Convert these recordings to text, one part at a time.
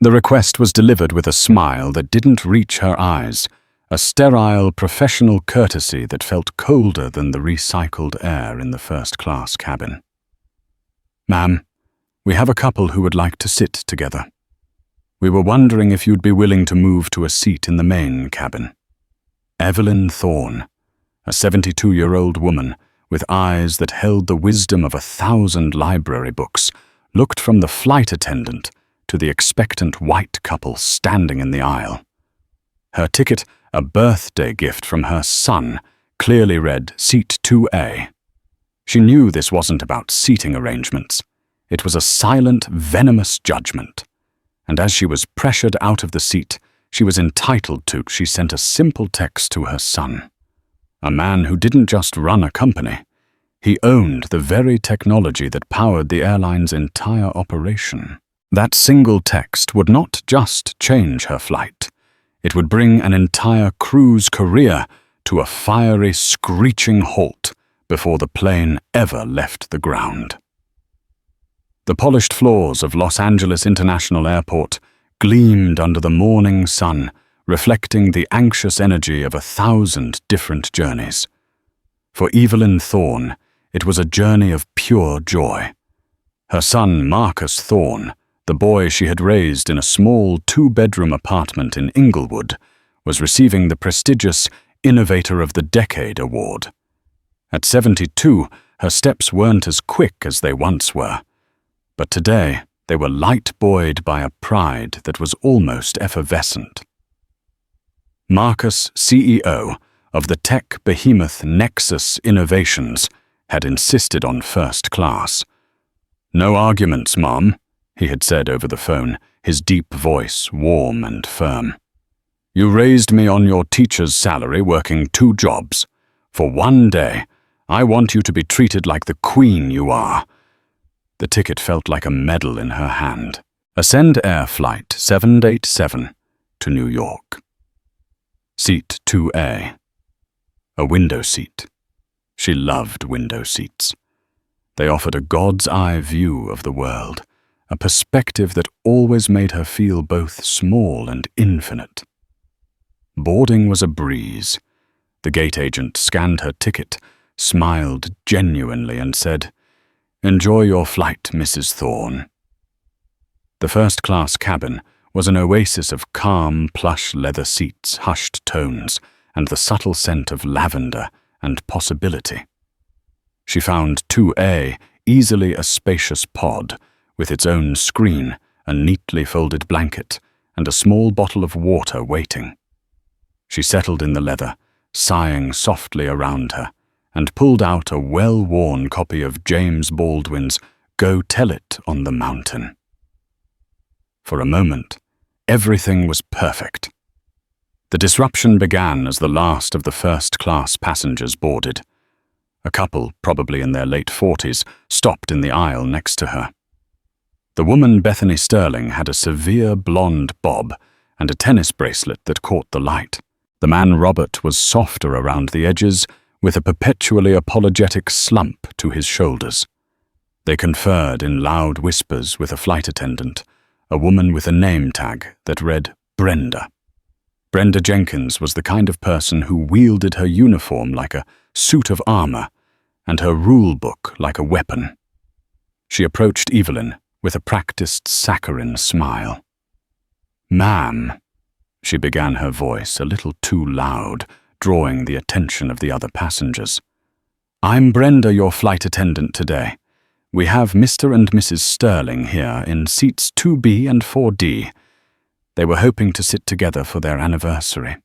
The request was delivered with a smile that didn't reach her eyes, a sterile professional courtesy that felt colder than the recycled air in the first-class cabin. "Ma'am, we have a couple who would like to sit together. We were wondering if you'd be willing to move to a seat in the main cabin." Evelyn Thorne, a 72-year-old woman with eyes that held the wisdom of 1,000 library books, looked from the flight attendant to the expectant white couple standing in the aisle. Her ticket, a birthday gift from her son, clearly read Seat 2A. She knew this wasn't about seating arrangements. It was a silent, venomous judgment. And as she was pressured out of the seat she was entitled to, she sent a simple text to her son. A man who didn't just run a company. He owned the very technology that powered the airline's entire operation. That single text would not just change her flight. It would bring an entire crew's career to a fiery, screeching halt before the plane ever left the ground. The polished floors of Los Angeles International Airport gleamed under the morning sun, reflecting the anxious energy of 1,000 different journeys. For Evelyn Thorne, it was a journey of pure joy. Her son, Marcus Thorne, the boy she had raised in a small 2-bedroom apartment in Inglewood, was receiving the prestigious Innovator of the Decade award. At 72, her steps weren't as quick as they once were, but today they were light-buoyed by a pride that was almost effervescent. Marcus, CEO of the tech behemoth Nexus Innovations, had insisted on first class. "No arguments, Mom," he had said over the phone, his deep voice warm and firm. "You raised me on your teacher's salary working 2 jobs. For one day, I want you to be treated like the queen you are." The ticket felt like a medal in her hand. Ascend Air Flight 787 to New York. Seat 2A. A window seat. She loved window seats. They offered a god's-eye view of the world, a perspective that always made her feel both small and infinite. Boarding was a breeze. The gate agent scanned her ticket, smiled genuinely, and said, "Enjoy your flight, Mrs. Thorne." The first-class cabin was an oasis of calm, plush leather seats, hushed tones, and the subtle scent of lavender and possibility. She found 2A easily a spacious pod, with its own screen, a neatly folded blanket, and a small bottle of water waiting. She settled in the leather, sighing softly around her, and pulled out a well-worn copy of James Baldwin's Go Tell It on the Mountain. For a moment, everything was perfect. The disruption began as the last of the first-class passengers boarded. A couple, probably in their late 40s, stopped in the aisle next to her. The woman, Bethany Sterling, had a severe blonde bob and a tennis bracelet that caught the light. The man, Robert, was softer around the edges, with a perpetually apologetic slump to his shoulders. They conferred in loud whispers with a flight attendant, a woman with a name tag that read Brenda. Brenda Jenkins was the kind of person who wielded her uniform like a suit of armor and her rule book like a weapon. She approached Evelyn with a practiced saccharine smile. "Ma'am," she began, her voice a little too loud, drawing the attention of the other passengers. "I'm Brenda, your flight attendant today. We have Mr. and Mrs. Sterling here in seats 2B and 4D. They were hoping to sit together for their anniversary."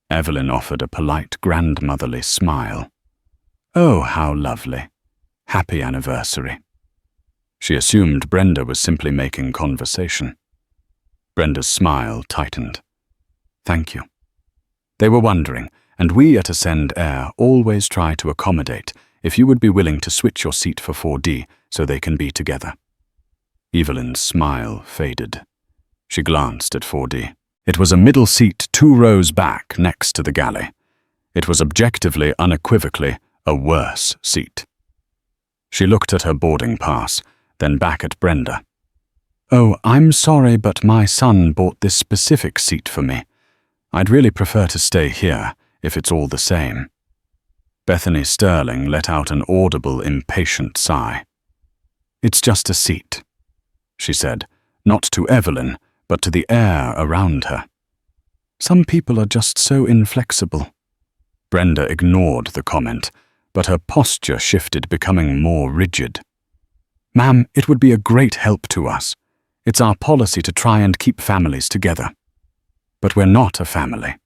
Evelyn offered a polite grandmotherly smile. "Oh, how lovely. Happy anniversary." She assumed Brenda was simply making conversation. Brenda's smile tightened. "Thank you. They were wondering, and we at Ascend Air always try to accommodate, if you would be willing to switch your seat for 4D so they can be together." Evelyn's smile faded. She glanced at 4D. It was a middle seat 2 rows back next to the galley. It was objectively, unequivocally, a worse seat. She looked at her boarding pass, then back at Brenda. "Oh, I'm sorry, but my son bought this specific seat for me. I'd really prefer to stay here, if it's all the same." Bethany Sterling let out an audible, impatient sigh. "It's just a seat," she said, not to Evelyn, but to the air around her. "Some people are just so inflexible." Brenda ignored the comment, but her posture shifted, becoming more rigid. "Ma'am, it would be a great help to us. It's our policy to try and keep families together." "But we're not a family,"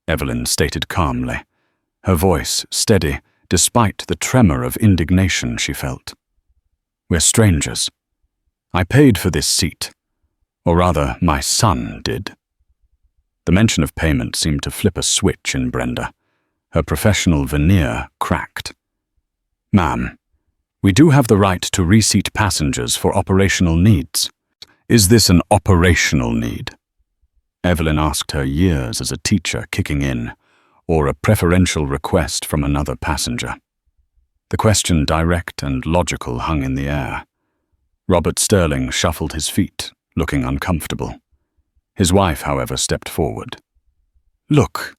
Evelyn stated calmly, her voice steady despite the tremor of indignation she felt. "We're strangers. I paid for this seat, or rather, my son did." The mention of payment seemed to flip a switch in Brenda. Her professional veneer cracked. "Ma'am, we do have the right to reseat passengers for operational needs." "Is this an operational need?" Evelyn asked her years as a teacher kicking in, or a preferential request from another passenger. The question, direct and logical, hung in the air. Robert Sterling shuffled his feet, looking uncomfortable. His wife, however, stepped forward. "Look,"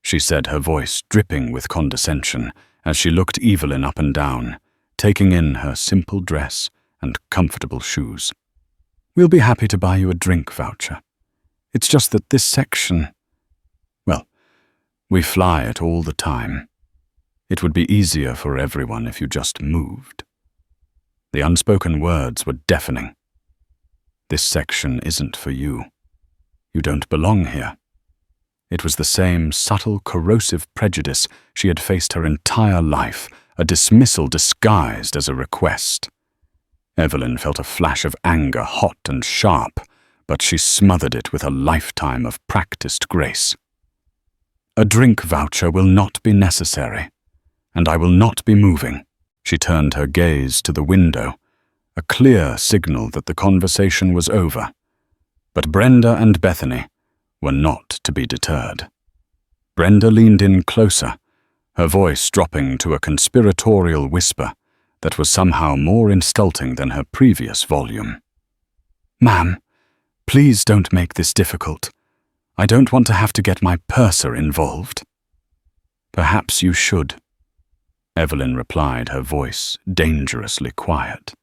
she said, her voice dripping with condescension as she looked Evelyn up and down, taking in her simple dress and comfortable shoes. "We'll be happy to buy you a drink voucher. It's just that this section, well, we fly it all the time. It would be easier for everyone if you just moved." The unspoken words were deafening. "This section isn't for you. You don't belong here." It was the same subtle, corrosive prejudice she had faced her entire life, a dismissal disguised as a request. Evelyn felt a flash of anger, hot and sharp, but she smothered it with a lifetime of practiced grace. "A drink voucher will not be necessary, and I will not be moving." She turned her gaze to the window, a clear signal that the conversation was over. But Brenda and Bethany were not to be deterred. Brenda leaned in closer, her voice dropping to a conspiratorial whisper that was somehow more insulting than her previous volume. "Ma'am, please don't make this difficult. I don't want to have to get my purser involved." "Perhaps you should," Evelyn replied, her voice dangerously quiet.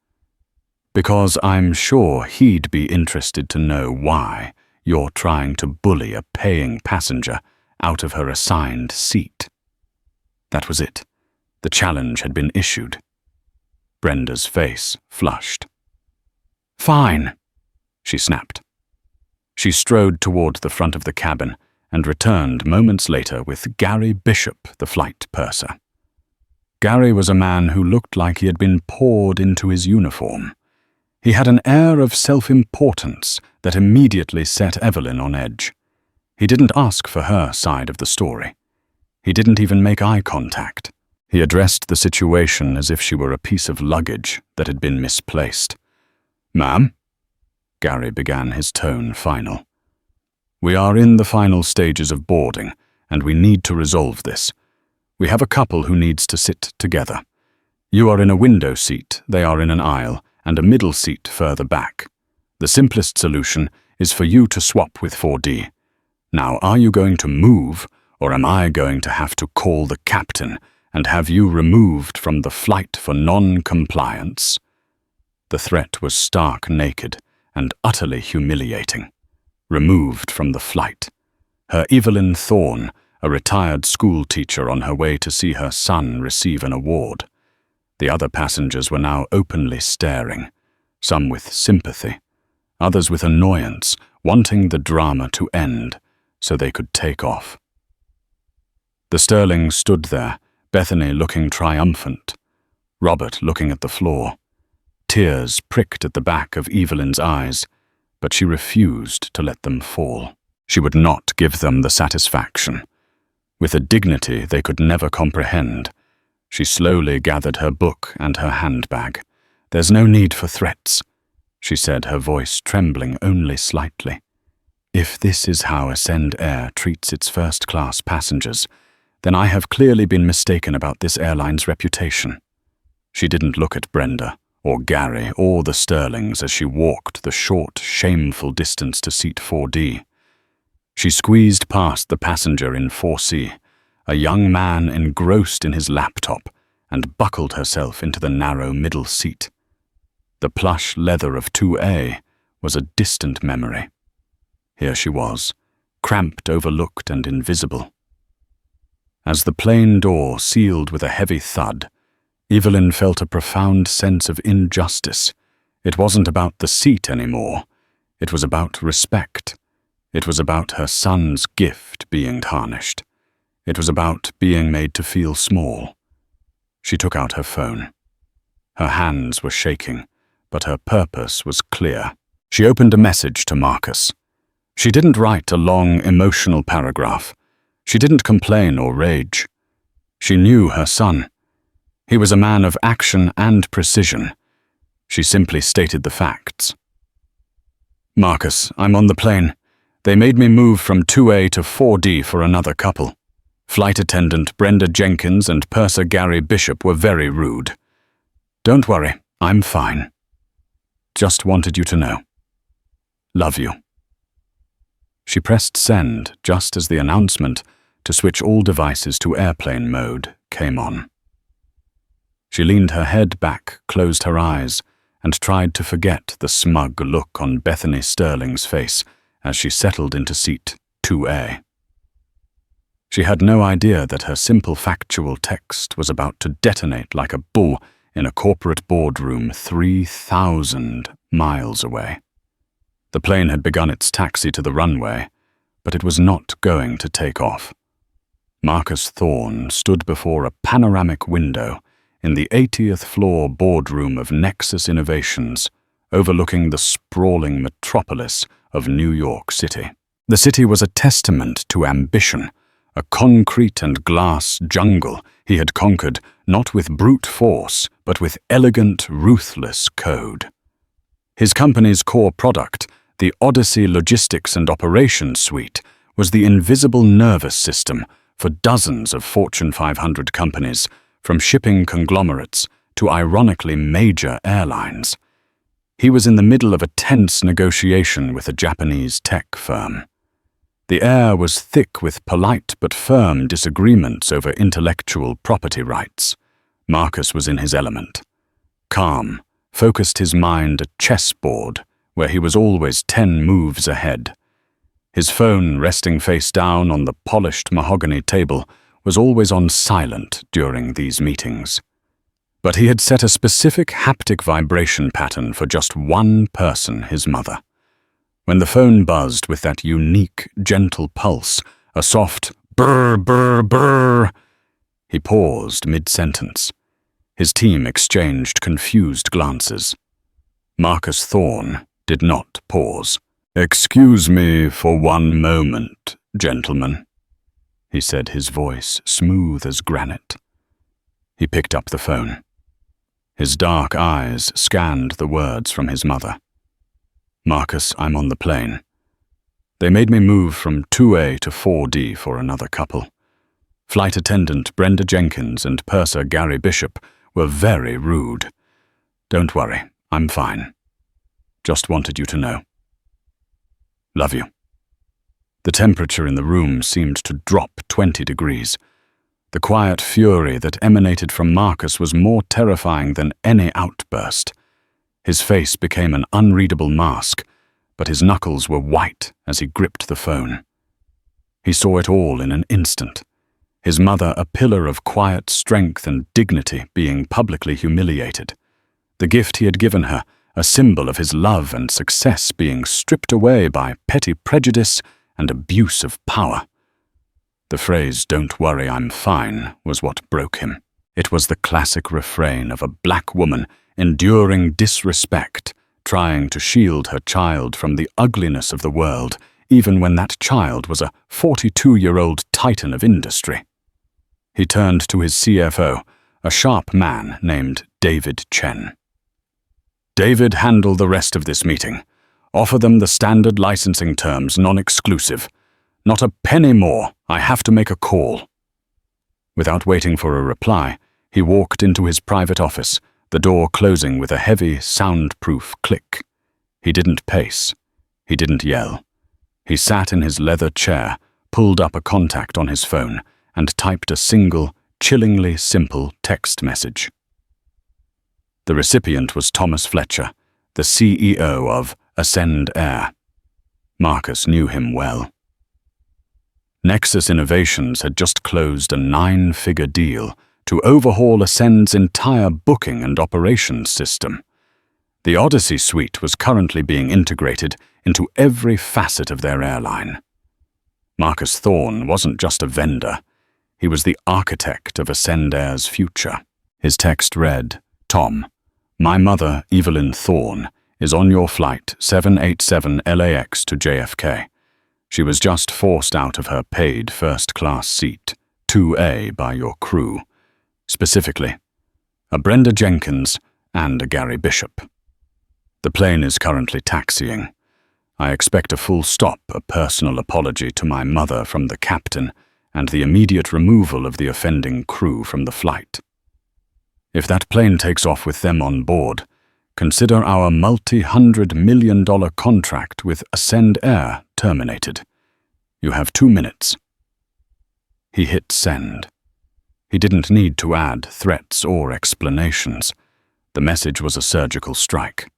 "Because I'm sure he'd be interested to know why you're trying to bully a paying passenger out of her assigned seat." That was it. The challenge had been issued. Brenda's face flushed. "Fine," she snapped. She strode toward the front of the cabin and returned moments later with Gary Bishop, the flight purser. Gary was a man who looked like he had been poured into his uniform. He had an air of self-importance that immediately set Evelyn on edge. He didn't ask for her side of the story. He didn't even make eye contact. He addressed the situation as if she were a piece of luggage that had been misplaced. "Ma'am?" Gary began, his tone final. "We are in the final stages of boarding, and we need to resolve this. We have a couple who needs to sit together. You are in a window seat, they are in an aisle, and a middle seat further back. The simplest solution is for you to swap with 4D. Now, are you going to move, or am I going to have to call the captain and have you removed from the flight for non-compliance?" The threat was stark naked and utterly humiliating. Removed from the flight. Her Evelyn Thorne, a retired school teacher on her way to see her son receive an award. The other passengers were now openly staring, some with sympathy, others with annoyance, wanting the drama to end so they could take off. The Sterlings stood there, Bethany looking triumphant, Robert looking at the floor. Tears pricked at the back of Evelyn's eyes, but she refused to let them fall. She would not give them the satisfaction. With a dignity they could never comprehend, she slowly gathered her book and her handbag. "There's no need for threats," she said, her voice trembling only slightly. "If this is how Ascend Air treats its first-class passengers, then I have clearly been mistaken about this airline's reputation." She didn't look at Brenda or Gary, or the Sterlings as she walked the short, shameful distance to seat 4D. She squeezed past the passenger in 4C, a young man engrossed in his laptop, and buckled herself into the narrow middle seat. The plush leather of 2A was a distant memory. Here she was, cramped, overlooked, and invisible. As the plane door sealed with a heavy thud, Evelyn felt a profound sense of injustice. It wasn't about the seat anymore. It was about respect. It was about her son's gift being tarnished. It was about being made to feel small. She took out her phone. Her hands were shaking, but her purpose was clear. She opened a message to Marcus. She didn't write a long, emotional paragraph. She didn't complain or rage. She knew her son. He was a man of action and precision. She simply stated the facts. "Marcus, I'm on the plane. They made me move from 2A to 4D for another couple. Flight attendant Brenda Jenkins and purser Gary Bishop were very rude. Don't worry, I'm fine. Just wanted you to know. Love you." She pressed send just as the announcement to switch all devices to airplane mode came on. She leaned her head back, closed her eyes, and tried to forget the smug look on Bethany Sterling's face as she settled into seat 2A. She had no idea that her simple factual text was about to detonate like a bull in a corporate boardroom 3,000 miles away. The plane had begun its taxi to the runway, but it was not going to take off. Marcus Thorne stood before a panoramic window in the 80th floor boardroom of Nexus Innovations, overlooking the sprawling metropolis of New York City. The city was a testament to ambition, a concrete and glass jungle he had conquered not with brute force, but with elegant, ruthless code. His company's core product, the Odyssey Logistics and Operations Suite, was the invisible nervous system for dozens of Fortune 500 companies, from shipping conglomerates to ironically major airlines. He was in the middle of a tense negotiation with a Japanese tech firm. The air was thick with polite but firm disagreements over intellectual property rights. Marcus was in his element. Calm, focused his mind a chessboard where he was always 10 moves ahead. His phone, resting face down on the polished mahogany table, was always on silent during these meetings. But he had set a specific haptic vibration pattern for just one person, his mother. When the phone buzzed with that unique, gentle pulse, a soft brr, brr, brr, he paused mid-sentence. His team exchanged confused glances. Marcus Thorne did not pause. "Excuse me for one moment, gentlemen," he said, his voice smooth as granite. He picked up the phone. His dark eyes scanned the words from his mother. "Marcus, I'm on the plane. They made me move from 2A to 4D for another couple. Flight attendant Brenda Jenkins and purser Gary Bishop were very rude. Don't worry, I'm fine. Just wanted you to know. Love you." The temperature in the room seemed to drop 20 degrees. The quiet fury that emanated from Marcus was more terrifying than any outburst. His face became an unreadable mask, but his knuckles were white as he gripped the phone. He saw it all in an instant. His mother, a pillar of quiet strength and dignity, being publicly humiliated. The gift he had given her, a symbol of his love and success, being stripped away by petty prejudice and abuse of power. The phrase, "Don't worry, I'm fine," was what broke him. It was the classic refrain of a black woman enduring disrespect, trying to shield her child from the ugliness of the world, even when that child was a 42-year-old titan of industry. He turned to his CFO, a sharp man named David Chen. "David, handle the rest of this meeting. Offer them the standard licensing terms, non-exclusive. Not a penny more. I have to make a call." Without waiting for a reply, he walked into his private office, the door closing with a heavy, soundproof click. He didn't pace. He didn't yell. He sat in his leather chair, pulled up a contact on his phone, and typed a single, chillingly simple text message. The recipient was Thomas Fletcher, the CEO of Ascend Air. Marcus knew him well. Nexus Innovations had just closed a 9-figure deal to overhaul Ascend's entire booking and operations system. The Odyssey suite was currently being integrated into every facet of their airline. Marcus Thorne wasn't just a vendor. He was the architect of Ascend Air's future. His text read, "Tom, my mother, Evelyn Thorne, is on your flight 787 LAX to JFK. She was just forced out of her paid first-class seat, 2A, by your crew. Specifically, a Brenda Jenkins and a Gary Bishop. The plane is currently taxiing. I expect a full stop, a personal apology to my mother from the captain, and the immediate removal of the offending crew from the flight. If that plane takes off with them on board, consider our multi-$100 million contract with Ascend Air terminated. You have 2 minutes." He hit send. He didn't need to add threats or explanations. The message was a surgical strike.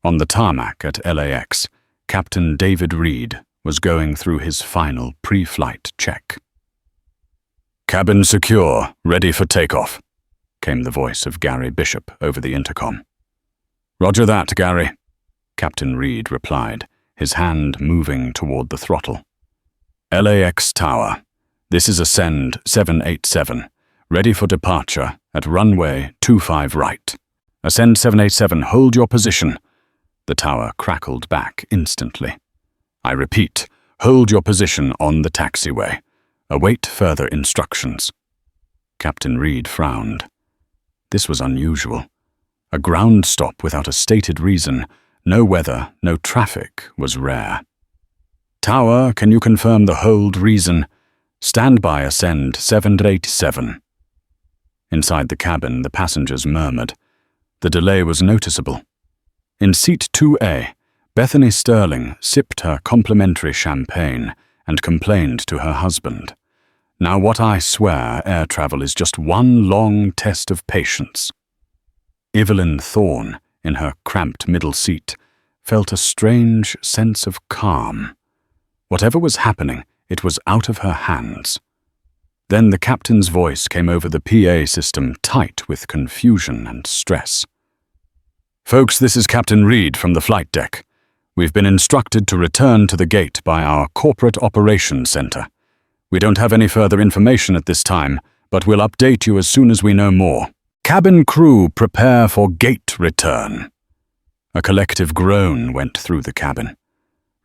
On the tarmac at LAX, Captain David Reed was going through his final pre-flight check. "Cabin secure, ready for takeoff," came the voice of Gary Bishop over the intercom. "Roger that, Gary," Captain Reed replied, his hand moving toward the throttle. "LAX Tower, this is Ascend 787, ready for departure at runway 25 right. Ascend 787, hold your position." The tower crackled back instantly. "I repeat, hold your position on the taxiway. Await further instructions." Captain Reed frowned. This was unusual. A ground stop without a stated reason, no weather, no traffic, was rare. "Tower, can you confirm the hold reason? Stand by Ascend 787. Inside the cabin, the passengers murmured. The delay was noticeable. In seat 2A, Bethany Sterling sipped her complimentary champagne and complained to her husband. "Now what I swear, air travel is just one long test of patience." Evelyn Thorne, in her cramped middle seat, felt a strange sense of calm. Whatever was happening, it was out of her hands. Then the captain's voice came over the PA system, tight with confusion and stress. "Folks, this is Captain Reed from the flight deck. We've been instructed to return to the gate by our corporate operations center. We don't have any further information at this time, but we'll update you as soon as we know more. Cabin crew, prepare for gate return." A collective groan went through the cabin.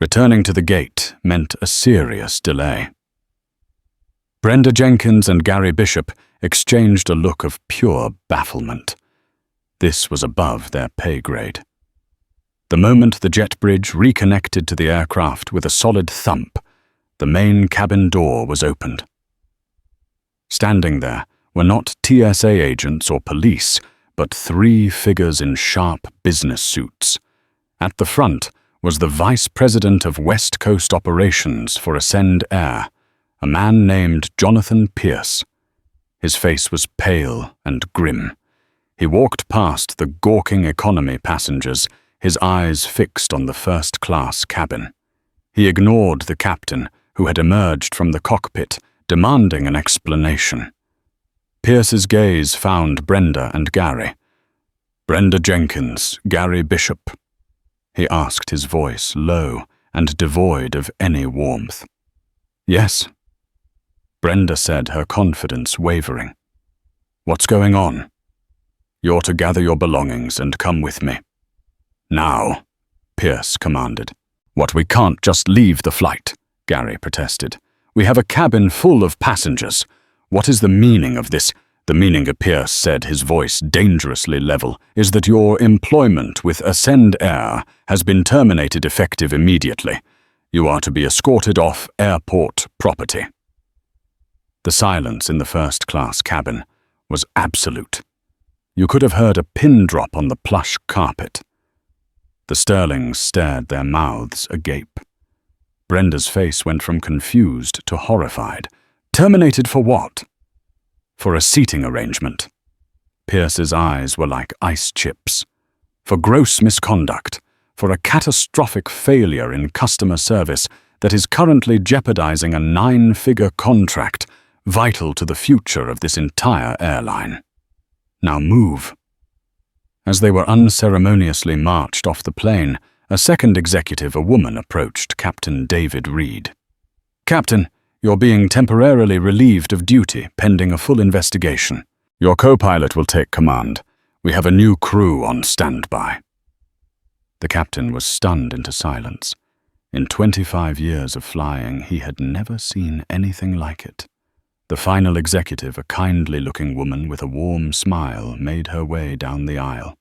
Returning to the gate meant a serious delay. Brenda Jenkins and Gary Bishop exchanged a look of pure bafflement. This was above their pay grade. The moment the jet bridge reconnected to the aircraft with a solid thump, the main cabin door was opened. Standing there were not TSA agents or police, but 3 figures in sharp business suits. At the front was the Vice President of West Coast Operations for Ascend Air, a man named Jonathan Pierce. His face was pale and grim. He walked past the gawking economy passengers, his eyes fixed on the first-class cabin. He ignored the captain, who had emerged from the cockpit, demanding an explanation. Pierce's gaze found Brenda and Gary. "Brenda Jenkins, Gary Bishop," he asked, his voice low and devoid of any warmth. "Yes," Brenda said, her confidence wavering. "What's going on?" "You're to gather your belongings and come with me." "Now," Pierce commanded. "What, we can't just leave the flight," Gary protested. "We have a cabin full of passengers. What is the meaning of this?" "The meaning," Pierce said, his voice dangerously level, "is that your employment with Ascend Air has been terminated effective immediately. You are to be escorted off airport property." The silence in the first-class cabin was absolute. You could have heard a pin drop on the plush carpet. The Sterlings stared, their mouths agape. Brenda's face went from confused to horrified. Terminated for what? For a seating arrangement. Pierce's eyes were like ice chips. For gross misconduct. For a catastrophic failure in customer service that is currently jeopardizing a 9-figure contract vital to the future of this entire airline. Now move. As they were unceremoniously marched off the plane, a second executive, a woman, approached Captain David Reed. Captain, you're being temporarily relieved of duty pending a full investigation. Your co-pilot will take command. We have a new crew on standby. The captain was stunned into silence. In 25 years of flying, he had never seen anything like it. The final executive, a kindly-looking woman with a warm smile, made her way down the aisle.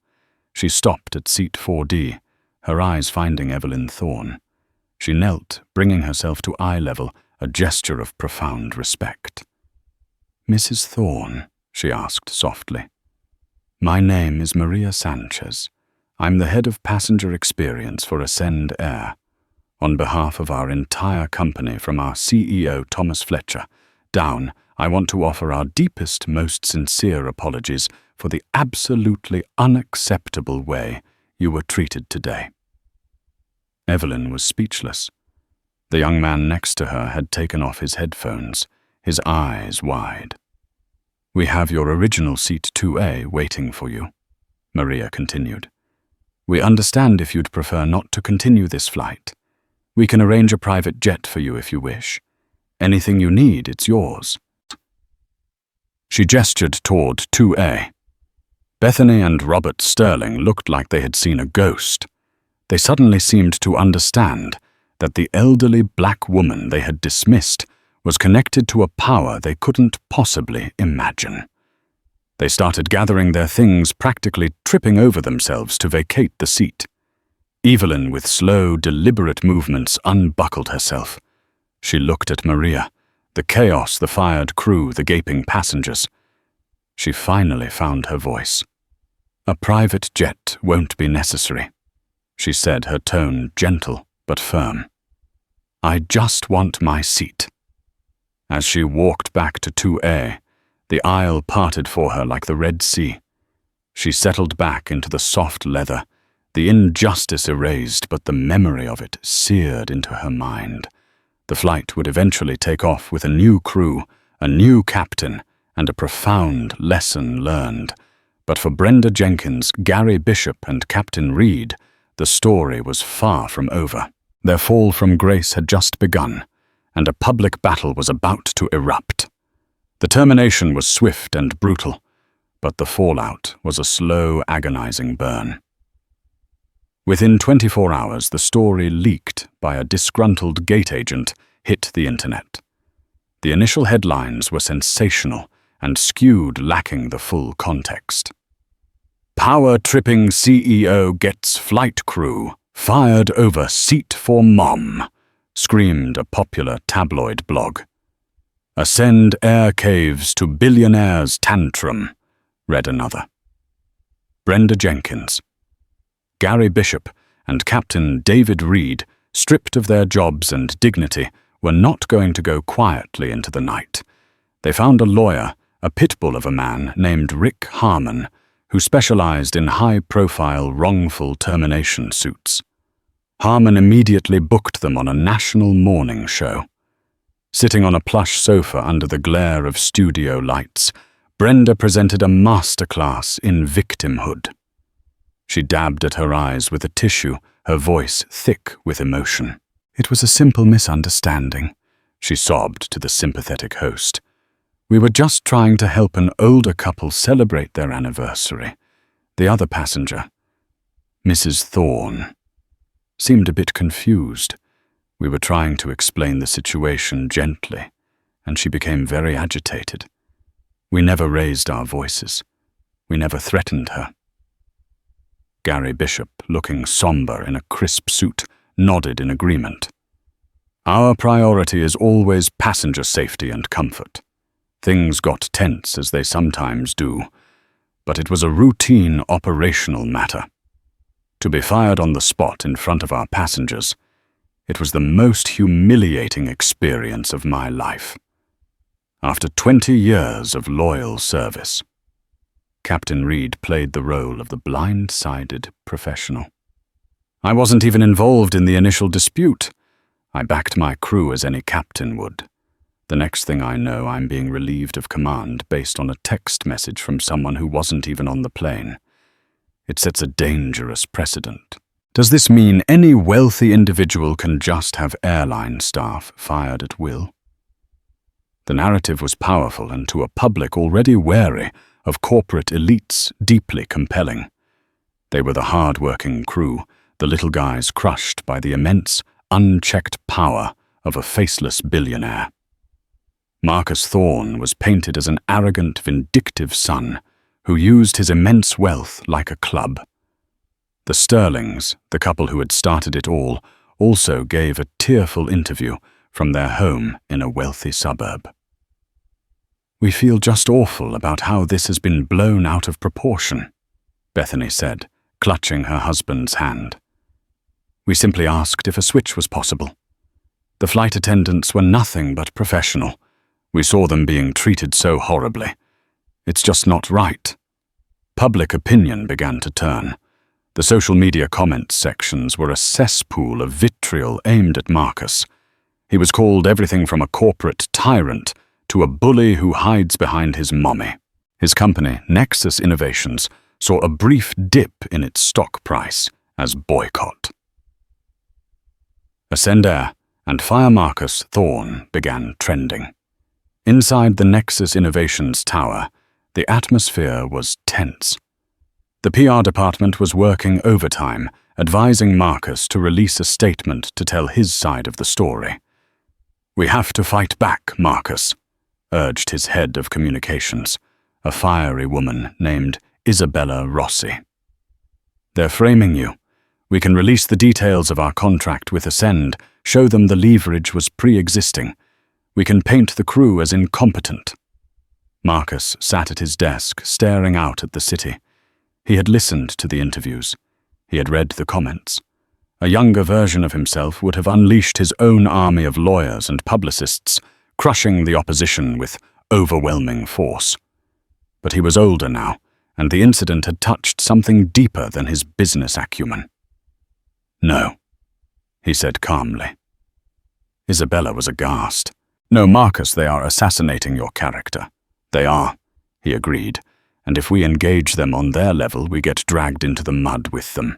She stopped at seat 4D, her eyes finding Evelyn Thorne. She knelt, bringing herself to eye level, a gesture of profound respect. Mrs. Thorne, she asked softly. My name is Maria Sanchez. I'm the head of passenger experience for Ascend Air. On behalf of our entire company, from our CEO, Thomas Fletcher, down, I want to offer our deepest, most sincere apologies for the absolutely unacceptable way you were treated today. Evelyn was speechless. The young man next to her had taken off his headphones, his eyes wide. We have your original seat 2A waiting for you, Maria continued. We understand if you'd prefer not to continue this flight. We can arrange a private jet for you if you wish. Anything you need, it's yours. She gestured toward 2A. Bethany and Robert Sterling looked like they had seen a ghost. They suddenly seemed to understand that the elderly black woman they had dismissed was connected to a power they couldn't possibly imagine. They started gathering their things, practically tripping over themselves to vacate the seat. Evelyn, with slow, deliberate movements, unbuckled herself. She looked at Maria, the chaos, the fired crew, the gaping passengers. She finally found her voice. A private jet won't be necessary, she said, her tone gentle but firm. I just want my seat. As she walked back to 2A, the aisle parted for her like the Red Sea. She settled back into the soft leather, the injustice erased, but the memory of it seared into her mind. The flight would eventually take off with a new crew, a new captain, and a profound lesson learned. But for Brenda Jenkins, Gary Bishop, and Captain Reed, the story was far from over. Their fall from grace had just begun, and a public battle was about to erupt. The termination was swift and brutal, but the fallout was a slow, agonizing burn. Within 24 hours, the story, leaked by a disgruntled gate agent, hit the internet. The initial headlines were sensational and skewed, lacking the full context. Power-tripping CEO gets flight crew fired over seat for mom, screamed a popular tabloid blog. Ascend Air caves to billionaire's tantrum, read another. Brenda Jenkins, Gary Bishop, and Captain David Reed, stripped of their jobs and dignity, were not going to go quietly into the night. They found a lawyer, a pit bull of a man named Rick Harmon, who specialized in high-profile wrongful termination suits. Harmon immediately booked them on a national morning show. Sitting on a plush sofa under the glare of studio lights, Brenda presented a masterclass in victimhood. She dabbed at her eyes with a tissue, her voice thick with emotion. It was a simple misunderstanding, she sobbed to the sympathetic host. We were just trying to help an older couple celebrate their anniversary. The other passenger, Mrs. Thorne, seemed a bit confused. We were trying to explain the situation gently, and she became very agitated. We never raised our voices. We never threatened her. Gary Bishop, looking somber in a crisp suit, nodded in agreement. Our priority is always passenger safety and comfort. Things got tense, as they sometimes do. but it was a routine operational matter. To be fired on the spot in front of our passengers, it was the most humiliating experience of my life. After 20 years of loyal service, Captain Reed played the role of the blind-sided professional. I wasn't even involved in the initial dispute. I backed my crew as any captain would. The next thing I know, I'm being relieved of command based on a text message from someone who wasn't even on the plane. It sets a dangerous precedent. Does this mean any wealthy individual can just have airline staff fired at will? The narrative was powerful and to a public already wary of corporate elites deeply compelling. They were the hard-working crew, the little guys crushed by the immense, unchecked power of a faceless billionaire. Marcus Thorne was painted as an arrogant, vindictive son who used his immense wealth like a club. The Sterlings, the couple who had started it all, also gave a tearful interview from their home in a wealthy suburb. "We feel just awful about how this has been blown out of proportion," Bethany said, clutching her husband's hand. "We simply asked if a switch was possible. The flight attendants were nothing but professional. We saw them being treated so horribly. It's just not right." Public opinion began to turn. The social media comments sections were a cesspool of vitriol aimed at Marcus. He was called everything from a corporate tyrant to a bully who hides behind his mommy. His company, Nexus Innovations, saw a brief dip in its stock price as boycott. Ascend Air and Fire Marcus Thorne began trending. Inside the Nexus Innovations tower, the atmosphere was tense. The PR department was working overtime, advising Marcus to release a statement to tell his side of the story. "We have to fight back, Marcus," urged his head of communications, a fiery woman named Isabella Rossi. "They're framing you. We can release the details of our contract with Ascend, show them the leverage was pre-existing. We can paint the crew as incompetent." Marcus sat at his desk, staring out at the city. He had listened to the interviews. He had read the comments. A younger version of himself would have unleashed his own army of lawyers and publicists, crushing the opposition with overwhelming force. But he was older now, and the incident had touched something deeper than his business acumen. "No," he said calmly. Isabella was aghast. "No, Marcus, they are assassinating your character." "They are," he agreed, "and if we engage them on their level, we get dragged into the mud with them.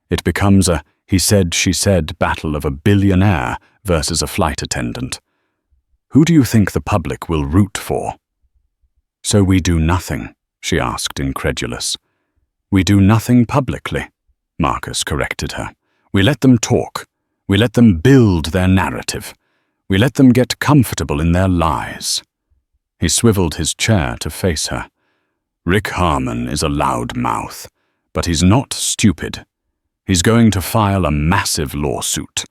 It becomes a he said, she said battle of a billionaire versus a flight attendant. Who do you think the public will root for?" "So we do nothing?" she asked, incredulous. "We do nothing publicly," Marcus corrected her. "We let them talk. We let them build their narrative. We let them get comfortable in their lies." He swiveled his chair to face her. "Rick Harmon is a loud mouth, but he's not stupid. He's going to file a massive lawsuit.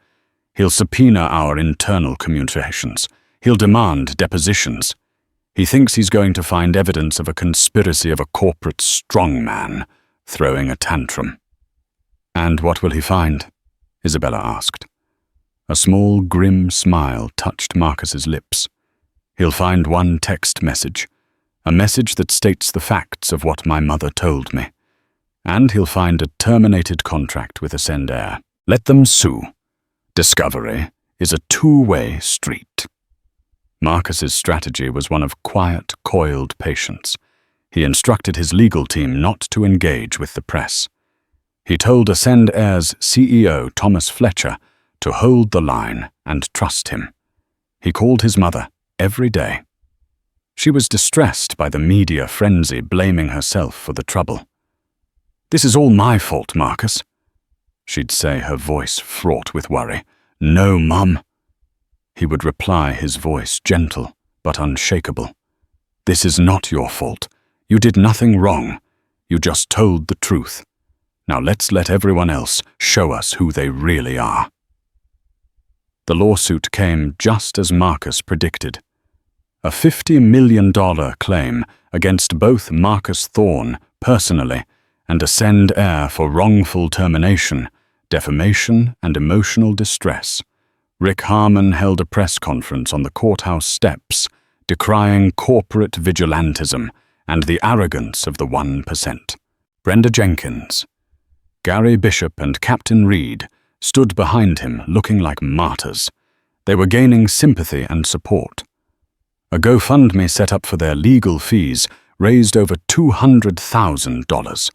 He'll subpoena our internal communications. He'll demand depositions. He thinks he's going to find evidence of a conspiracy of a corporate strongman throwing a tantrum." "And what will he find?" Isabella asked. A small, grim smile touched Marcus's lips. "He'll find one text message, a message that states the facts of what my mother told me. And he'll find a terminated contract with Ascend Air. Let them sue. Discovery is a two-way street." Marcus's strategy was one of quiet, coiled patience. He instructed his legal team not to engage with the press. He told Ascend Air's CEO, Thomas Fletcher, to hold the line and trust him. He called his mother every day. She was distressed by the media frenzy, blaming herself for the trouble. "This is all my fault, Marcus," she'd say, her voice fraught with worry. "No, Mum." He would reply, his voice gentle but unshakable. "This is not your fault. You did nothing wrong. You just told the truth. Now let's let everyone else show us who they really are." The lawsuit came just as Marcus predicted. A $50 million claim against both Marcus Thorne personally and ascend air for wrongful termination, defamation, and emotional distress, Rick Harmon held a press conference on the courthouse steps, decrying corporate vigilantism and the arrogance of the 1%. Brenda Jenkins, Gary Bishop, and Captain Reed stood behind him looking like martyrs. They were gaining sympathy and support. A GoFundMe set up for their legal fees raised over $200,000.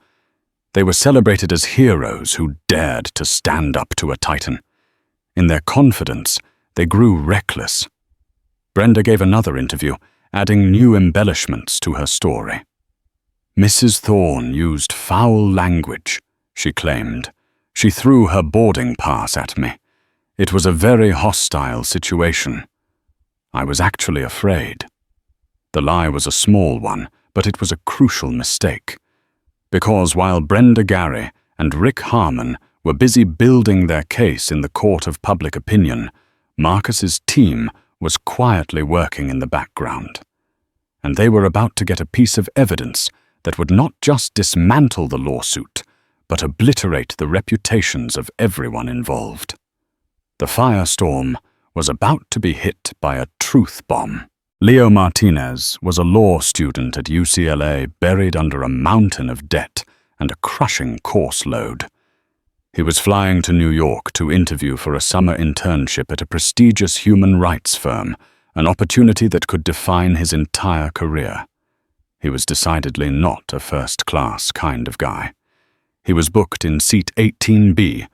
They were celebrated as heroes who dared to stand up to a titan. In their confidence, they grew reckless. Brenda gave another interview, adding new embellishments to her story. Mrs. Thorne used foul language, she claimed. She threw her boarding pass at me. It was a very hostile situation. I was actually afraid. The lie was a small one, but it was a crucial mistake. Because while Brenda Gary and Rick Harmon were busy building their case in the court of public opinion, Marcus's team was quietly working in the background. And they were about to get a piece of evidence that would not just dismantle the lawsuit, but obliterate the reputations of everyone involved. The firestorm was about to be hit by a truth bomb. Leo Martinez was a law student at UCLA, buried under a mountain of debt and a crushing course load. He was flying to New York to interview for a summer internship at a prestigious human rights firm, an opportunity that could define his entire career. He was decidedly not a first-class kind of guy. He was booked in seat 18B,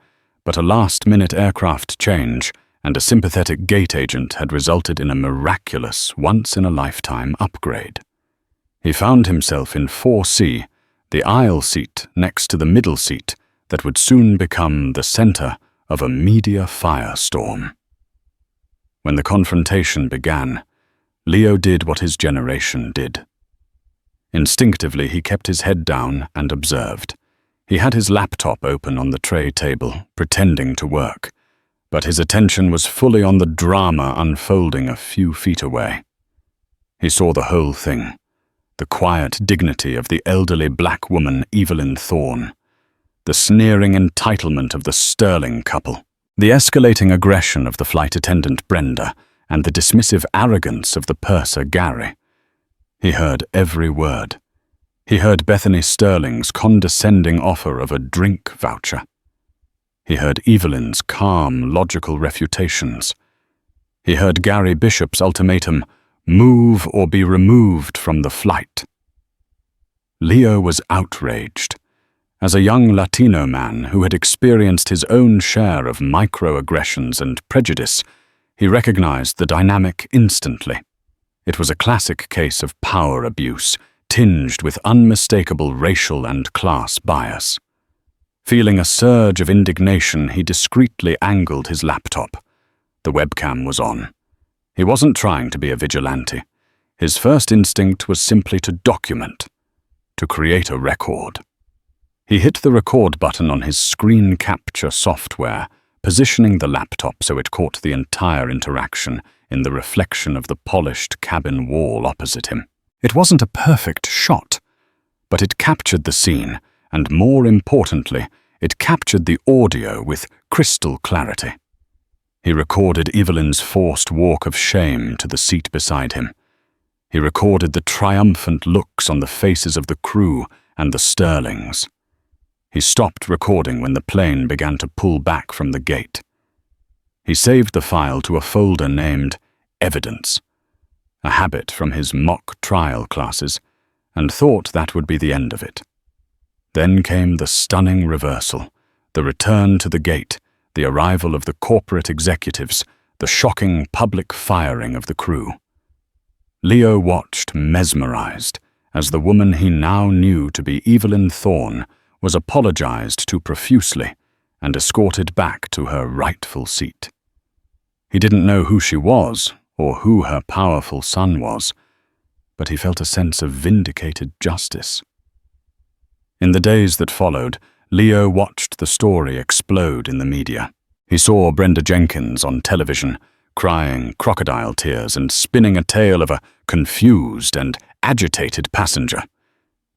but a last-minute aircraft change and a sympathetic gate agent had resulted in a miraculous, once-in-a-lifetime upgrade. He found himself in 4C, the aisle seat next to the middle seat that would soon become the center of a media firestorm. When the confrontation began, Leo did what his generation did. Instinctively, he kept his head down and observed. He had his laptop open on the tray table, pretending to work, but his attention was fully on the drama unfolding a few feet away. He saw the whole thing, the quiet dignity of the elderly black woman Evelyn Thorne, the sneering entitlement of the Sterling couple, the escalating aggression of the flight attendant Brenda, and the dismissive arrogance of the purser Gary. He heard every word. He heard Bethany Sterling's condescending offer of a drink voucher. He heard Evelyn's calm, logical refutations. He heard Gary Bishop's ultimatum, "Move or be removed from the flight." Leo was outraged. As a young Latino man who had experienced his own share of microaggressions and prejudice, he recognized the dynamic instantly. It was a classic case of power abuse, tinged with unmistakable racial and class bias. Feeling a surge of indignation, he discreetly angled his laptop. The webcam was on. He wasn't trying to be a vigilante. His first instinct was simply to document, to create a record. He hit the record button on his screen capture software, positioning the laptop so it caught the entire interaction in the reflection of the polished cabin wall opposite him. It wasn't a perfect shot, but it captured the scene, and more importantly, it captured the audio with crystal clarity. He recorded Evelyn's forced walk of shame to the seat beside him. He recorded the triumphant looks on the faces of the crew and the Sterlings. He stopped recording when the plane began to pull back from the gate. He saved the file to a folder named Evidence, a habit from his mock trial classes, and thought that would be the end of it. Then came the stunning reversal, the return to the gate, the arrival of the corporate executives, the shocking public firing of the crew. Leo watched mesmerized as the woman he now knew to be Evelyn Thorne was apologized to profusely and escorted back to her rightful seat. He didn't know who she was or who her powerful son was, but he felt a sense of vindicated justice. In the days that followed, Leo watched the story explode in the media. He saw Brenda Jenkins on television, crying crocodile tears and spinning a tale of a confused and agitated passenger.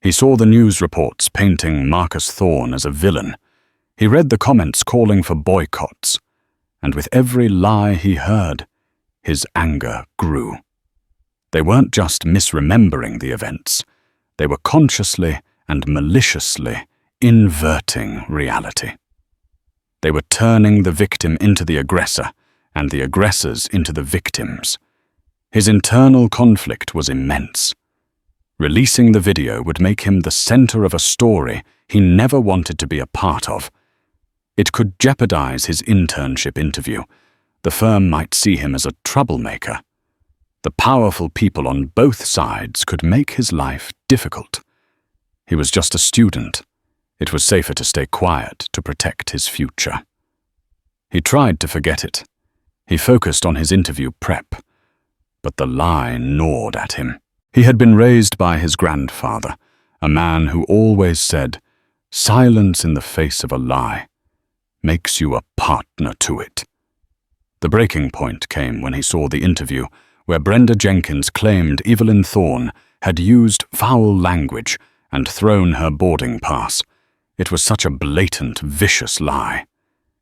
He saw the news reports painting Marcus Thorne as a villain. He read the comments calling for boycotts. And with every lie he heard, his anger grew. They weren't just misremembering the events. They were consciously and maliciously inverting reality. They were turning the victim into the aggressor and the aggressors into the victims. His internal conflict was immense. Releasing the video would make him the center of a story he never wanted to be a part of. It could jeopardize his internship interview. The firm might see him as a troublemaker. The powerful people on both sides could make his life difficult. He was just a student. It was safer to stay quiet to protect his future. He tried to forget it. He focused on his interview prep. But the lie gnawed at him. He had been raised by his grandfather, a man who always said, "Silence in the face of a lie makes you a partner to it." The breaking point came when he saw the interview where Brenda Jenkins claimed Evelyn Thorne had used foul language and thrown her boarding pass. It was such a blatant, vicious lie.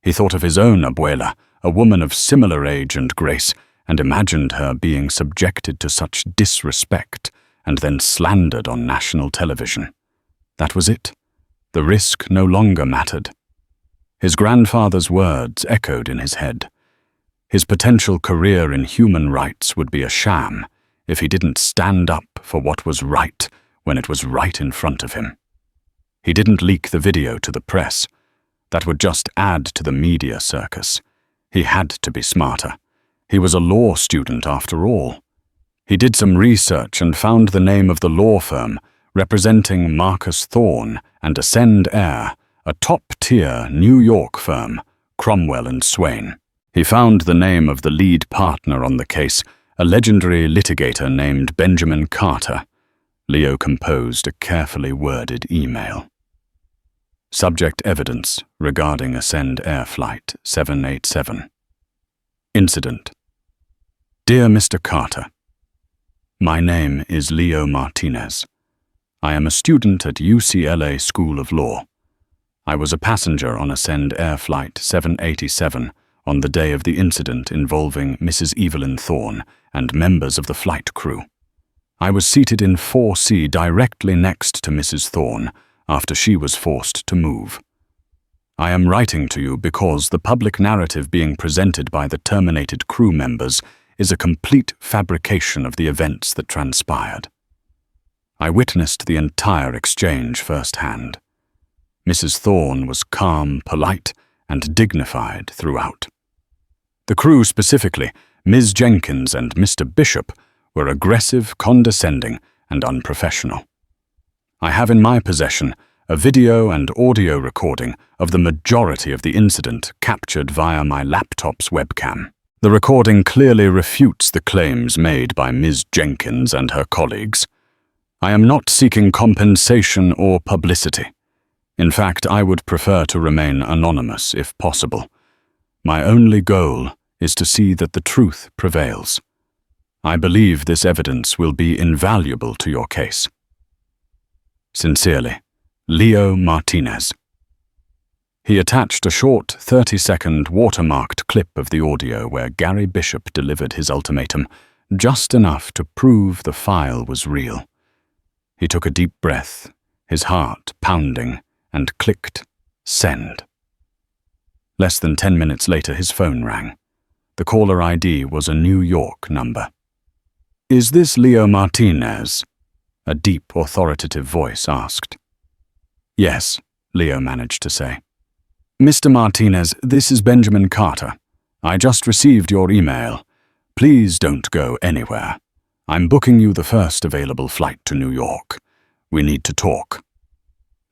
He thought of his own abuela, a woman of similar age and grace, and imagined her being subjected to such disrespect and then slandered on national television. That was it. The risk no longer mattered. His grandfather's words echoed in his head. His potential career in human rights would be a sham if he didn't stand up for what was right when it was right in front of him. He didn't leak the video to the press. That would just add to the media circus. He had to be smarter. He was a law student after all. He did some research and found the name of the law firm representing Marcus Thorne and Ascend Heir, a top-tier New York firm, Cromwell and Swain. He found the name of the lead partner on the case, a legendary litigator named Benjamin Carter. Leo composed a carefully worded email. Subject evidence regarding Ascend Air Flight 787. Incident. Dear Mr. Carter, my name is Leo Martinez. I am a student at UCLA School of Law. I was a passenger on Ascend Air Flight 787 on the day of the incident involving Mrs. Evelyn Thorne and members of the flight crew. I was seated in 4C directly next to Mrs. Thorne after she was forced to move. I am writing to you because the public narrative being presented by the terminated crew members is a complete fabrication of the events that transpired. I witnessed the entire exchange firsthand. Mrs. Thorne was calm, polite, and dignified throughout. The crew specifically, Ms. Jenkins and Mr. Bishop, were aggressive, condescending, and unprofessional. I have in my possession a video and audio recording of the majority of the incident captured via my laptop's webcam. The recording clearly refutes the claims made by Ms. Jenkins and her colleagues. I am not seeking compensation or publicity. In fact, I would prefer to remain anonymous if possible. My only goal is to see that the truth prevails. I believe this evidence will be invaluable to your case. Sincerely, Leo Martinez. He attached a short 30-second watermarked clip of the audio where Gary Bishop delivered his ultimatum, just enough to prove the file was real. He took a deep breath, his heart pounding, and clicked send. Less than 10 minutes later, his phone rang. The caller ID was a New York number. "Is this Leo Martinez?" a deep, authoritative voice asked. "Yes," Leo managed to say. "Mr. Martinez, this is Benjamin Carter. I just received your email. Please don't go anywhere. I'm booking you the first available flight to New York. We need to talk."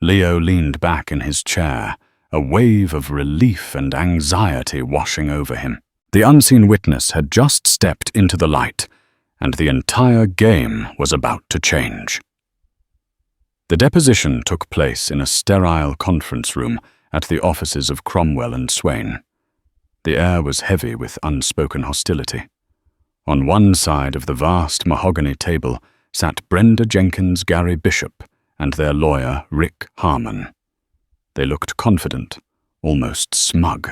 Leo leaned back in his chair, a wave of relief and anxiety washing over him. The unseen witness had just stepped into the light, and the entire game was about to change. The deposition took place in a sterile conference room at the offices of Cromwell and Swain. The air was heavy with unspoken hostility. On one side of the vast mahogany table sat Brenda Jenkins, Gary Bishop, and their lawyer, Rick Harmon. They looked confident, almost smug.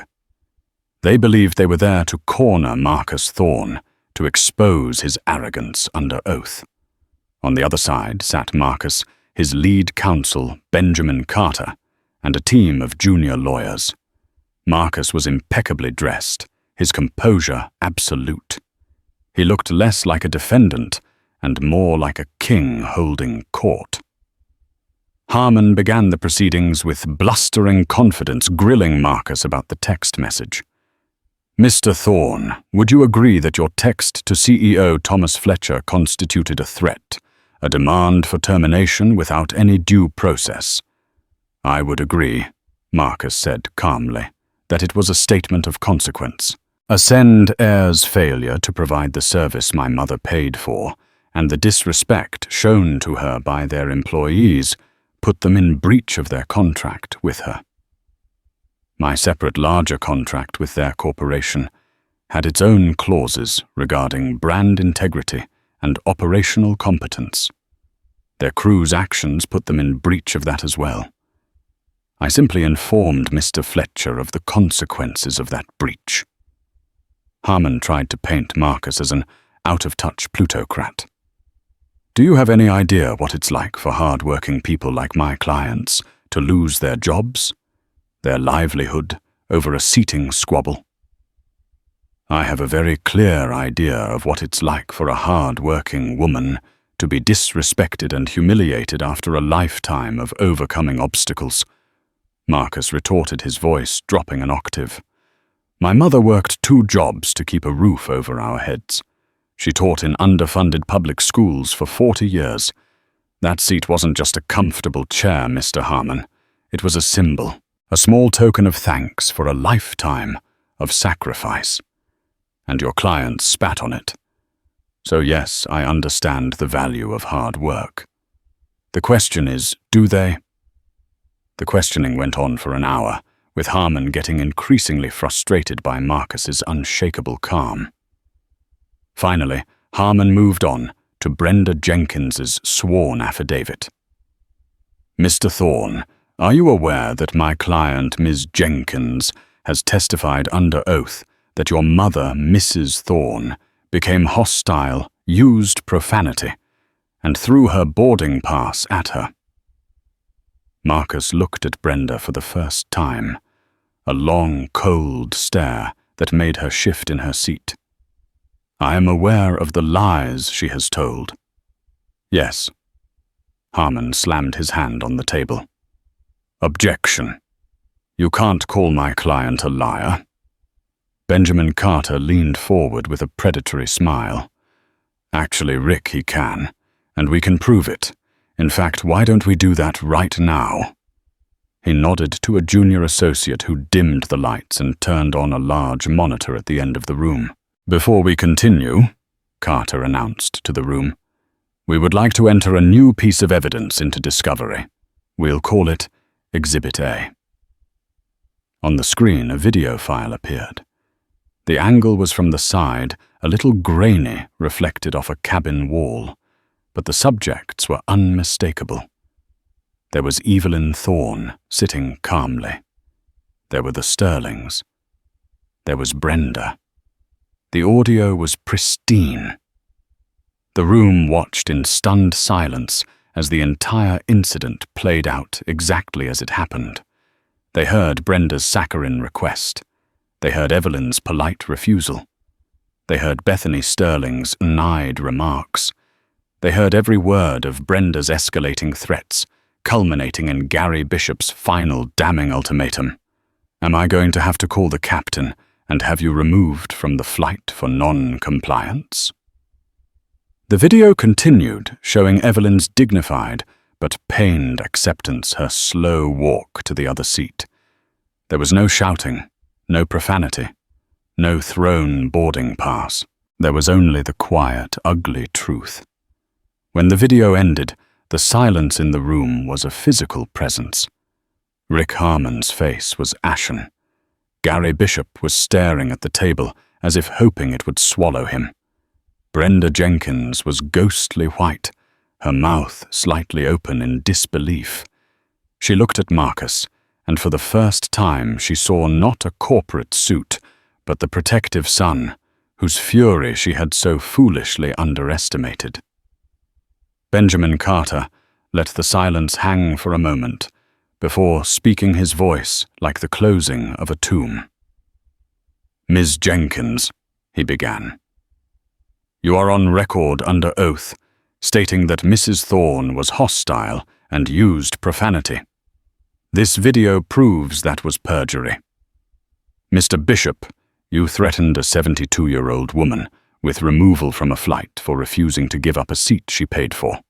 They believed they were there to corner Marcus Thorne, to expose his arrogance under oath. On the other side sat Marcus, his lead counsel, Benjamin Carter, and a team of junior lawyers. Marcus was impeccably dressed, his composure absolute. He looked less like a defendant and more like a king holding court. Harmon began the proceedings with blustering confidence, grilling Marcus about the text message. "Mr. Thorne, would you agree that your text to CEO Thomas Fletcher constituted a threat, a demand for termination without any due process?" "I would agree," Marcus said calmly, "that it was a statement of consequence. Ascend Air's failure to provide the service my mother paid for, and the disrespect shown to her by their employees, put them in breach of their contract with her. My separate larger contract with their corporation had its own clauses regarding brand integrity and operational competence. Their crew's actions put them in breach of that as well. I simply informed Mr. Fletcher of the consequences of that breach." Harmon tried to paint Marcus as an out-of-touch plutocrat. "Do you have any idea what it's like for hard-working people like my clients to lose their jobs, their livelihood, over a seating squabble?" "I have a very clear idea of what it's like for a hard-working woman to be disrespected and humiliated after a lifetime of overcoming obstacles," Marcus retorted, his voice dropping an octave. "My mother worked 2 jobs to keep a roof over our heads. She taught in underfunded public schools for 40 years. That seat wasn't just a comfortable chair, Mr. Harmon. It was a symbol, a small token of thanks for a lifetime of sacrifice. And your clients spat on it. So yes, I understand the value of hard work. The question is, do they?" The questioning went on for an hour, with Harmon getting increasingly frustrated by Marcus's unshakable calm. Finally, Harmon moved on to Brenda Jenkins's sworn affidavit. "Mr. Thorne, are you aware that my client, Ms. Jenkins, has testified under oath that your mother, Mrs. Thorne, became hostile, used profanity, and threw her boarding pass at her?" Marcus looked at Brenda for the first time, a long, cold stare that made her shift in her seat. "I am aware of the lies she has told." "Yes." Harmon slammed his hand on the table. "Objection. You can't call my client a liar." Benjamin Carter leaned forward with a predatory smile. "Actually, Rick, he can, and we can prove it. In fact, why don't we do that right now?" He nodded to a junior associate who dimmed the lights and turned on a large monitor at the end of the room. "Before we continue," Carter announced to the room, "we would like to enter a new piece of evidence into discovery. We'll call it Exhibit A." On the screen, a video file appeared. The angle was from the side, a little grainy, reflected off a cabin wall, but the subjects were unmistakable. There was Evelyn Thorne sitting calmly. There were the Sterlings. There was Brenda. The audio was pristine. The room watched in stunned silence as the entire incident played out exactly as it happened. They heard Brenda's saccharine request. They heard Evelyn's polite refusal. They heard Bethany Sterling's snide remarks. They heard every word of Brenda's escalating threats, culminating in Gary Bishop's final damning ultimatum. "Am I going to have to call the captain and have you removed from the flight for non-compliance?" The video continued, showing Evelyn's dignified but pained acceptance, her slow walk to the other seat. There was no shouting, no profanity, no thrown boarding pass. There was only the quiet, ugly truth. When the video ended, the silence in the room was a physical presence. Rick Harmon's face was ashen. Gary Bishop was staring at the table as if hoping it would swallow him. Brenda Jenkins was ghostly white, her mouth slightly open in disbelief. She looked at Marcus, and for the first time she saw not a corporate suit, but the protective son, whose fury she had so foolishly underestimated. Benjamin Carter let the silence hang for a moment, before speaking his voice like the closing of a tomb. "Ms. Jenkins," he began, "you are on record under oath, stating that Mrs. Thorne was hostile and used profanity. This video proves that was perjury. Mr. Bishop, you threatened a 72-year-old woman with removal from a flight for refusing to give up a seat she paid for.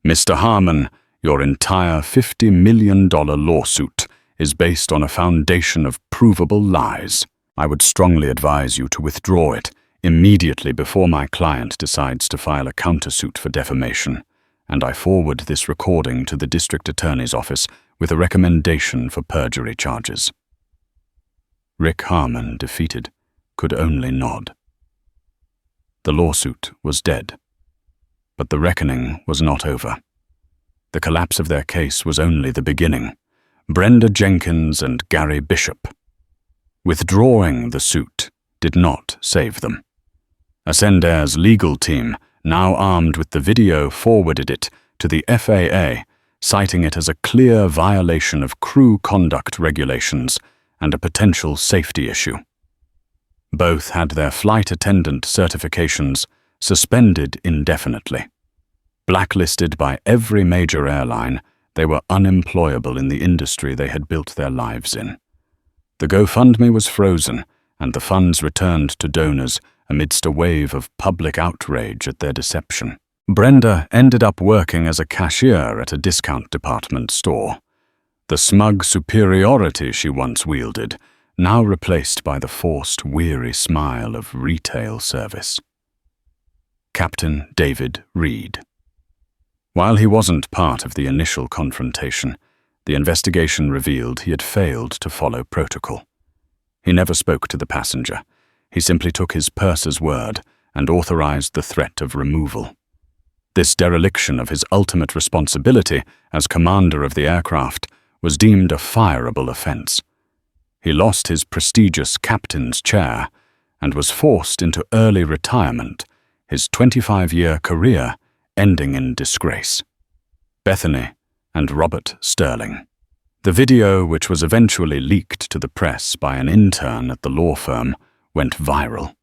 Mr. Harmon, your entire $50 million lawsuit is based on a foundation of provable lies. I would strongly advise you to withdraw it immediately before my client decides to file a countersuit for defamation, and I forward this recording to the district attorney's office with a recommendation for perjury charges." Rick Harmon, defeated, could only nod. The lawsuit was dead, but the reckoning was not over. The collapse of their case was only the beginning. Brenda Jenkins and Gary Bishop. Withdrawing the suit did not save them. Ascendair's legal team, now armed with the video, forwarded it to the FAA, citing it as a clear violation of crew conduct regulations and a potential safety issue. Both had their flight attendant certifications suspended indefinitely. Blacklisted by every major airline, they were unemployable in the industry they had built their lives in. The GoFundMe was frozen, and the funds returned to donors amidst a wave of public outrage at their deception. Brenda ended up working as a cashier at a discount department store. The smug superiority she once wielded, now replaced by the forced, weary smile of retail service. Captain David Reed. While he wasn't part of the initial confrontation, the investigation revealed he had failed to follow protocol. He never spoke to the passenger. He simply took his purser's word and authorized the threat of removal. This dereliction of his ultimate responsibility as commander of the aircraft was deemed a fireable offense. He lost his prestigious captain's chair and was forced into early retirement, his 25-year career ending in disgrace. Bethany and Robert Sterling. The video, which was eventually leaked to the press by an intern at the law firm, went viral.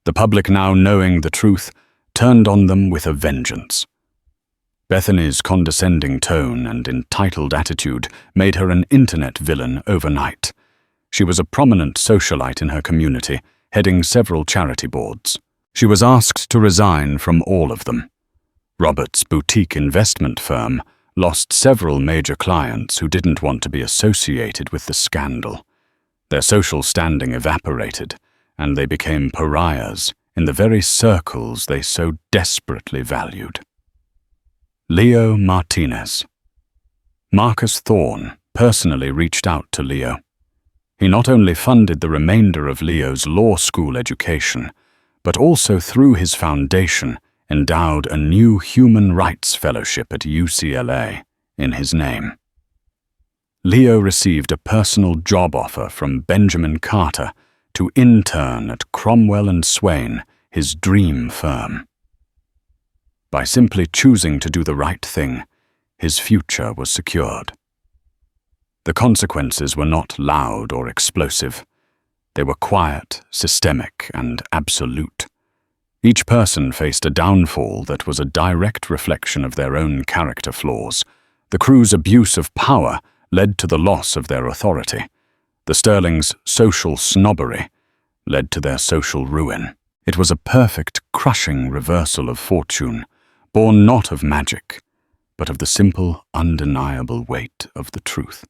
The public, now knowing the truth, turned on them with a vengeance. Bethany's condescending tone and entitled attitude made her an internet villain overnight. She was a prominent socialite in her community, heading several charity boards. She was asked to resign from all of them. Robert's boutique investment firm lost several major clients who didn't want to be associated with the scandal. Their social standing evaporated, and they became pariahs in the very circles they so desperately valued. Leo Martinez. Marcus Thorne personally reached out to Leo. He not only funded the remainder of Leo's law school education, but also through his foundation endowed a new human rights fellowship at UCLA in his name. Leo received a personal job offer from Benjamin Carter to intern at Cromwell & Swain, his dream firm. By simply choosing to do the right thing, his future was secured. The consequences were not loud or explosive. They were quiet, systemic, and absolute. Each person faced a downfall that was a direct reflection of their own character flaws. The crew's abuse of power led to the loss of their authority. The Sterling's social snobbery led to their social ruin. It was a perfect, crushing reversal of fortune, born not of magic, but of the simple, undeniable weight of the truth.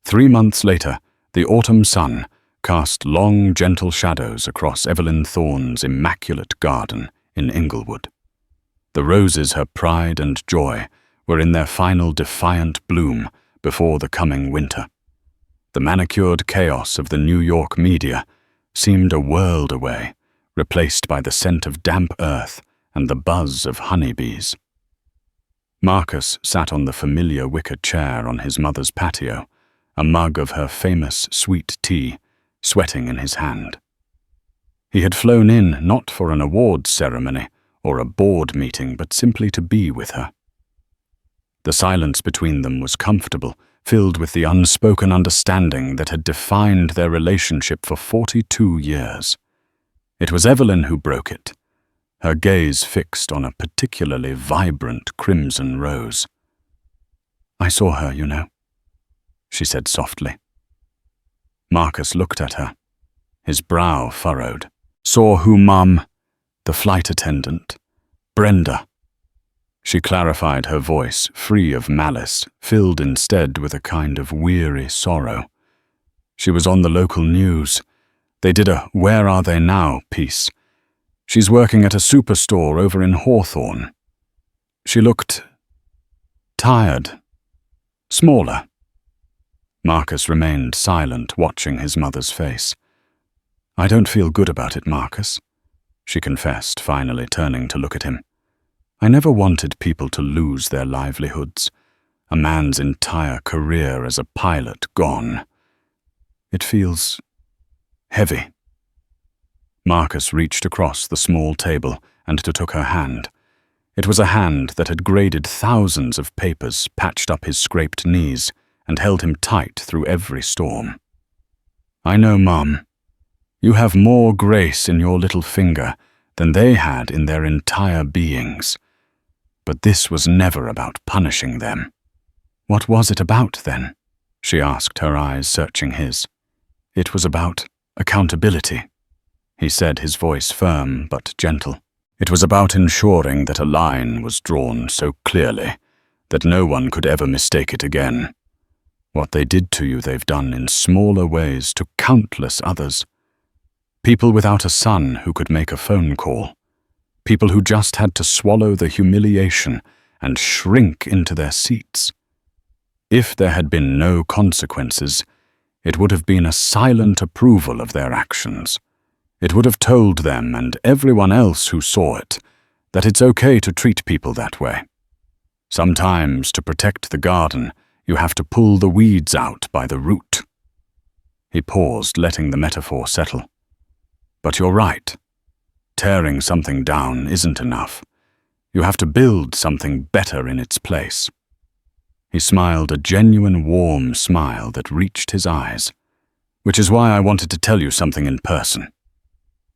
3 months later, the autumn sun cast long, gentle shadows across Evelyn Thorne's immaculate garden in Inglewood. The roses, her pride and joy, were in their final defiant bloom before the coming winter. The manicured chaos of the New York media seemed a world away, replaced by the scent of damp earth and the buzz of honeybees. Marcus sat on the familiar wicker chair on his mother's patio, a mug of her famous sweet tea, sweating in his hand. He had flown in not for an awards ceremony or a board meeting, but simply to be with her. The silence between them was comfortable, filled with the unspoken understanding that had defined their relationship for 42 years. It was Evelyn who broke it, her gaze fixed on a particularly vibrant crimson rose. "I saw her, you know," she said softly. Marcus looked at her, his brow furrowed. "Saw who, Mum?" "The flight attendant. Brenda." She clarified her voice, free of malice, filled instead with a kind of weary sorrow. "She was on the local news. They did a 'Where Are They Now' piece. She's working at a superstore over in Hawthorne. She looked tired, smaller." Marcus remained silent, watching his mother's face. "I don't feel good about it, Marcus," she confessed, finally turning to look at him. "I never wanted people to lose their livelihoods. A man's entire career as a pilot gone. It feels heavy." Marcus reached across the small table and took her hand. It was a hand that had graded thousands of papers, patched up his scraped knees, and held him tight through every storm. "I know, Mum. You have more grace in your little finger than they had in their entire beings. But this was never about punishing them." "What was it about, then?" she asked, her eyes searching his. "It was about accountability," he said, his voice firm but gentle. "It was about ensuring that a line was drawn so clearly that no one could ever mistake it again. What they did to you, they've done in smaller ways to countless others. People without a son who could make a phone call. People who just had to swallow the humiliation and shrink into their seats. If there had been no consequences, it would have been a silent approval of their actions. It would have told them and everyone else who saw it that it's okay to treat people that way. Sometimes, to protect the garden, you have to pull the weeds out by the root." He paused, letting the metaphor settle. "But you're right. Tearing something down isn't enough. You have to build something better in its place." He smiled, a genuine warm smile that reached his eyes. "Which is why I wanted to tell you something in person."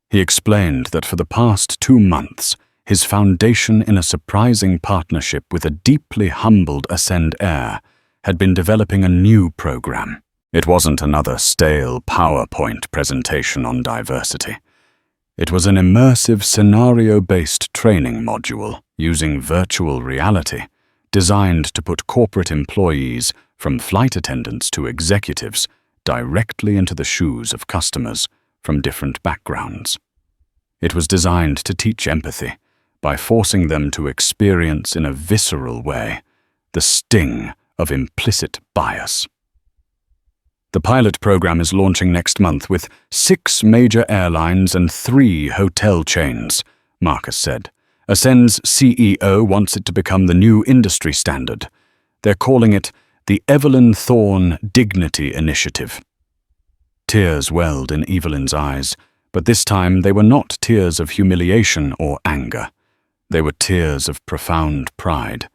He explained that for the past 2 months, his foundation in a surprising partnership with a deeply humbled Ascend heir had been developing a new program. It wasn't another stale PowerPoint presentation on diversity. It was an immersive scenario-based training module using virtual reality, designed to put corporate employees, from flight attendants to executives, directly into the shoes of customers from different backgrounds. It was designed to teach empathy by forcing them to experience in a visceral way the sting of implicit bias. The pilot program is launching next month with 6 major airlines and 3 hotel chains, Marcus said. Ascend's CEO wants it to become the new industry standard. They're calling it the Evelyn Thorne Dignity Initiative. Tears welled in Evelyn's eyes, but this time they were not tears of humiliation or anger. They were tears of profound pride.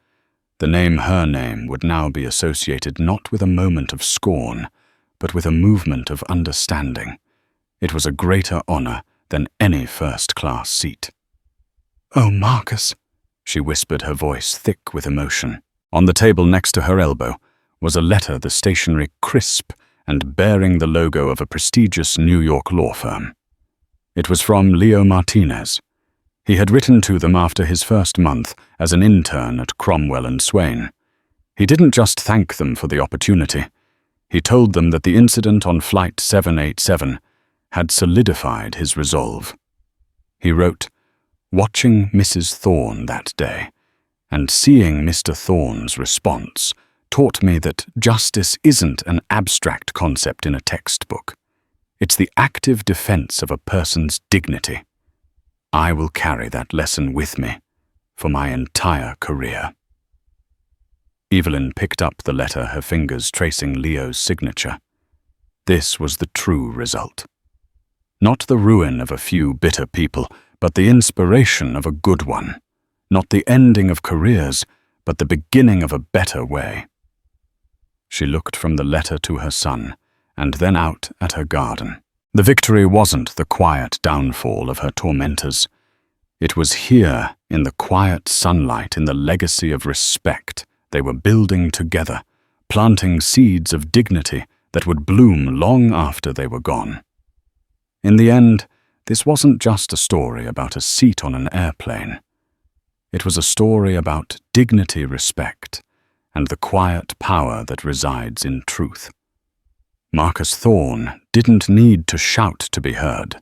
Her name would now be associated not with a moment of scorn, but with a movement of understanding. It was a greater honor than any first-class seat. "Oh, Marcus," she whispered, her voice thick with emotion. On the table next to her elbow was a letter, the stationery crisp and bearing the logo of a prestigious New York law firm. It was from Leo Martinez. He had written to them after his first month as an intern at Cromwell and Swain. He didn't just thank them for the opportunity. He told them that the incident on Flight 787 had solidified his resolve. He wrote, "Watching Mrs. Thorne that day, and seeing Mr. Thorne's response, taught me that justice isn't an abstract concept in a textbook. It's the active defense of a person's dignity. I will carry that lesson with me for my entire career. Evelyn picked up the letter, her fingers tracing Leo's signature. This was the true result. Not the ruin of a few bitter people, but the inspiration of a good one. Not the ending of careers, but the beginning of a better way. She looked from the letter to her son, and then out at her garden. The victory wasn't the quiet downfall of her tormentors. It was here, in the quiet sunlight, in the legacy of respect they were building together, planting seeds of dignity that would bloom long after they were gone. In the end, this wasn't just a story about a seat on an airplane. It was a story about dignity, respect, and the quiet power that resides in truth. Marcus Thorne didn't need to shout to be heard.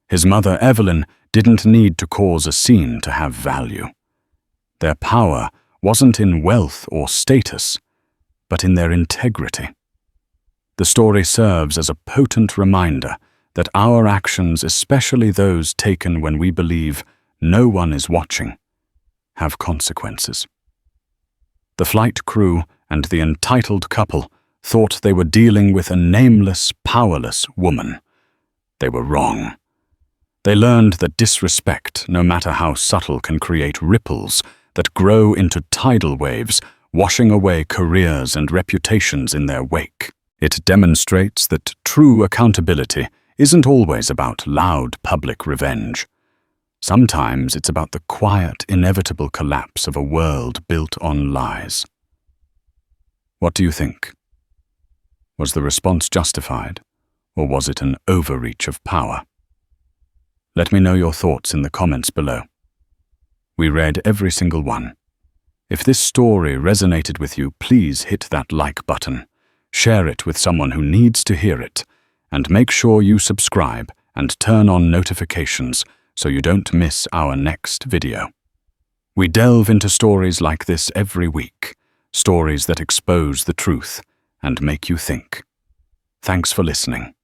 His mother Evelyn didn't need to cause a scene to have value. Their power wasn't in wealth or status, but in their integrity. The story serves as a potent reminder that our actions, especially those taken when we believe no one is watching, have consequences. The flight crew and the entitled couple thought they were dealing with a nameless, powerless woman. They were wrong. They learned that disrespect, no matter how subtle, can create ripples that grow into tidal waves, washing away careers and reputations in their wake. It demonstrates that true accountability isn't always about loud public revenge. Sometimes it's about the quiet, inevitable collapse of a world built on lies. What do you think? Was the response justified, or was it an overreach of power? Let me know your thoughts in the comments below. We read every single one. If this story resonated with you, please hit that like button, share it with someone who needs to hear it, and make sure you subscribe and turn on notifications so you don't miss our next video. We delve into stories like this every week, stories that expose the truth and make you think. Thanks for listening.